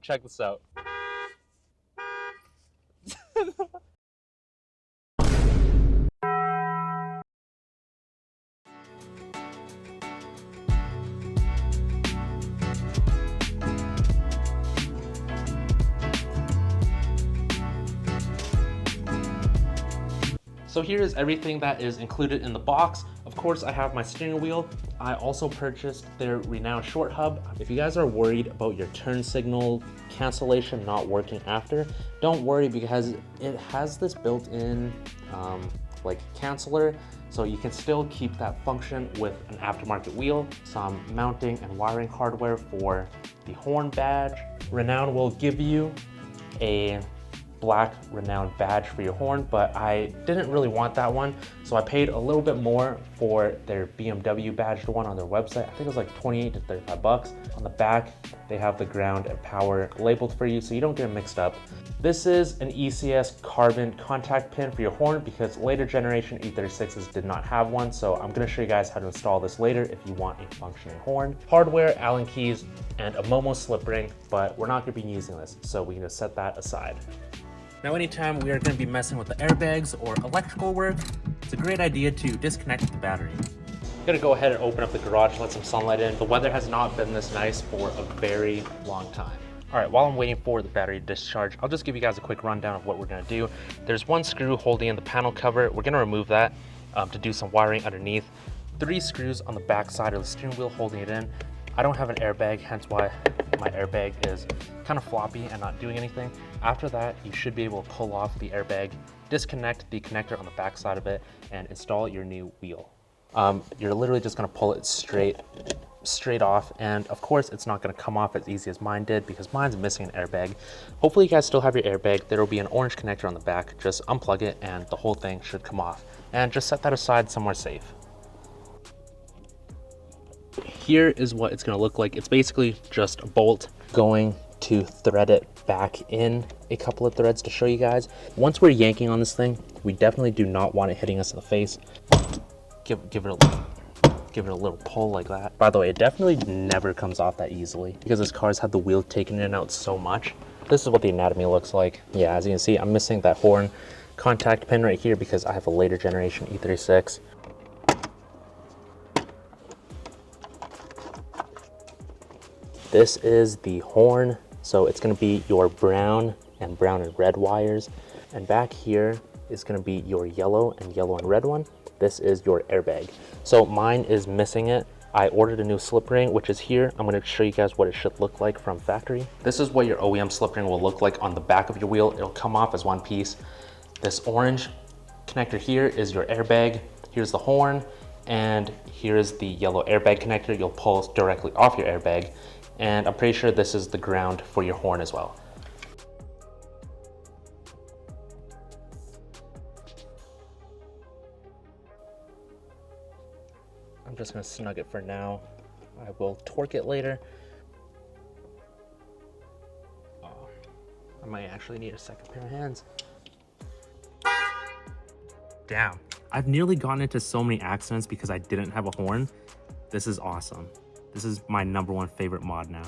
Check this out. So here is everything that is included in the box. Of course, I have my steering wheel. I also purchased their Renown short hub. If you guys are worried about your turn signal cancellation not working after, don't worry because it has this built-in like canceller, so you can still keep that function with an aftermarket wheel, some mounting and wiring hardware for the horn badge. Renown will give you a black Renown badge for your horn, but I didn't really want that one, so I paid a little bit more for their BMW badged one on their website. I think it was like 28 to 35 bucks. On the back, they have the ground and power labeled for you so you don't get mixed up. This is an ECS carbon contact pin for your horn because later generation E36s did not have one, so I'm gonna show you guys how to install this later if you want a functioning horn. Hardware, Allen keys, and a Momo slip ring, but we're not gonna be using this, so we can just set that aside. Now, anytime we are going to be messing with the airbags or electrical work, it's a great idea to disconnect the battery. I'm going to go ahead and open up the garage, let some sunlight in. The weather has not been this nice for a very long time. All right, while I'm waiting for the battery to discharge, I'll just give you guys a quick rundown of what we're going to do. There's one screw holding in the panel cover. We're going to remove that to do some wiring underneath. 3 screws on the back side of the steering wheel holding it in. I don't have an airbag, hence why my airbag is kind of floppy and not doing anything. After that, you should be able to pull off the airbag, disconnect the connector on the back side of it, and install your new wheel. You're literally just gonna pull it straight off, and of course it's not gonna come off as easy as mine did because mine's missing an airbag. Hopefully you guys still have your airbag. There will be an orange connector on the back. Just unplug it and the whole thing should come off. And just set that aside somewhere safe. Here is what it's going to look like. It's basically just a bolt. Going to thread it back in a couple of threads to show you guys. Once we're yanking on this thing, we definitely do not want it hitting us in the face. Give it a little pull like that. By the way, it definitely never comes off that easily because this car's had the wheel taken in and out so much. This is what the anatomy looks like. Yeah, as you can see, I'm missing that horn contact pin right here because I have a later generation E36. This is the horn, so it's going to be your brown and red wires, and back here is going to be your yellow and red one. This is your airbag. So mine is missing it. I ordered a new slip ring, which is here. I'm going to show you guys what it should look like from factory. This is what your OEM slip ring will look like on the back of your wheel. It'll come off as one piece. This orange connector here is your airbag. Here's the horn, and here's the yellow airbag connector. You'll pull directly off your airbag. And I'm pretty sure this is the ground for your horn as well. I'm just gonna snug it for now. I will torque it later. Oh, I might actually need a second pair of hands. Damn. I've nearly gotten into so many accidents because I didn't have a horn. This is awesome. This is my #1 favorite mod now.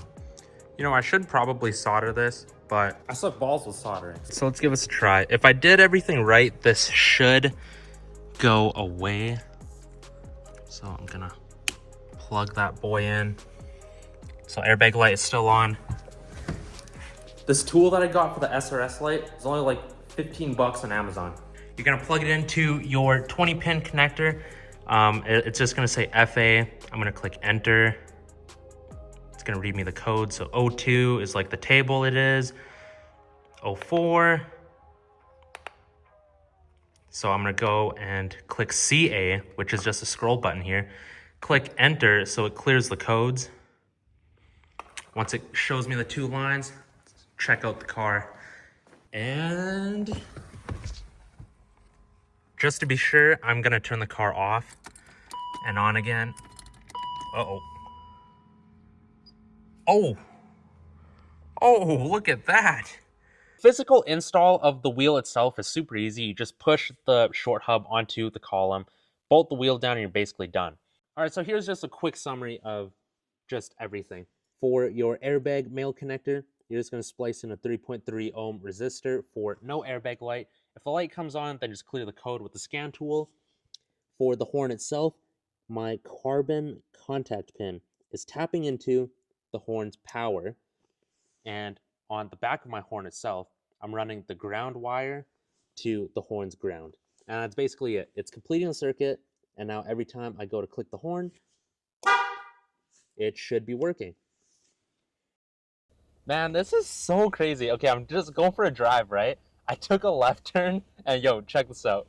You know, I should probably solder this, but I suck balls with soldering. So let's give this a try. If I did everything right, this should go away. So I'm gonna plug that boy in. So airbag light is still on. This tool that I got for the SRS light is only like 15 bucks on Amazon. You're gonna plug it into your 20-pin connector. It's just gonna say FA. I'm gonna click enter. It's gonna read me the code. So O2 is like the table it is. 04. So I'm gonna go and click CA, which is just a scroll button here. Click enter so it clears the codes. Once it shows me the 2 lines, check out the car. And just to be sure, I'm gonna turn the car off and on again. Uh-oh. Oh, look at that. Physical install of the wheel itself is super easy. You just push the short hub onto the column, bolt the wheel down, and you're basically done. All right, so here's just a quick summary of just everything. For your airbag male connector, You're just going to splice in a 3.3 ohm resistor for no airbag light. If the light comes on, then just clear the code with the scan tool. For the horn itself, my carbon contact pin is tapping into the horn's power, and on the back of my horn itself, I'm running the ground wire to the horn's ground. And that's basically it. It's completing the circuit, and now every time I go to click the horn, it should be working. Man, this is so crazy. Okay, I'm just going for a drive, right? I took a left turn, and yo, check this out.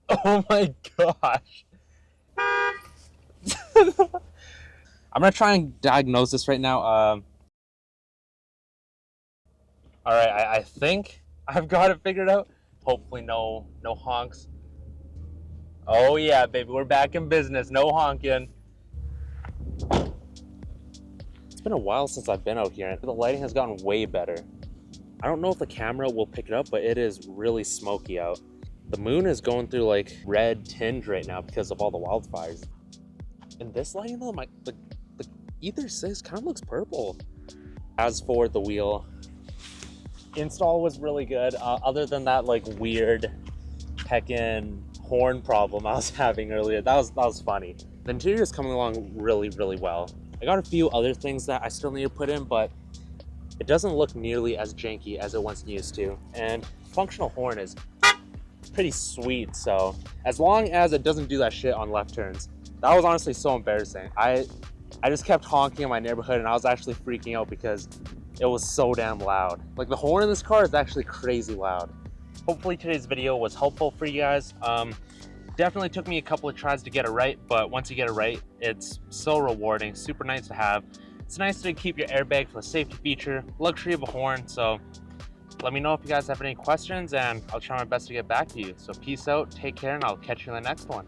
Oh my gosh. I'm gonna try and diagnose this right now. All right, I think I've got it figured out. Hopefully, no honks. Oh yeah, baby, we're back in business. No honking. It's been a while since I've been out here, and the lighting has gotten way better. I don't know if the camera will pick it up, but it is really smoky out. The moon is going through like red tinge right now because of all the wildfires. And this lighting though, the E36 kind of looks purple. As for the wheel, install was really good. Other than that like weird heckin' horn problem I was having earlier, that was funny. The interior is coming along really well. I got a few other things that I still need to put in, but it doesn't look nearly as janky as it once used to. And functional horn is pretty sweet, so as long as it doesn't do that shit on left turns. That was honestly so embarrassing. I just kept honking in my neighborhood, and I was actually freaking out because it was so damn loud. Like, the horn in this car is actually crazy loud. Hopefully today's video was helpful for you guys. Definitely took me a couple of tries to get it right, but once you get it right, it's so rewarding, super nice to have. It's nice to keep your airbag for a safety feature, luxury of a horn. So let me know if you guys have any questions, and I'll try my best to get back to you. So peace out, take care, and I'll catch you in the next one.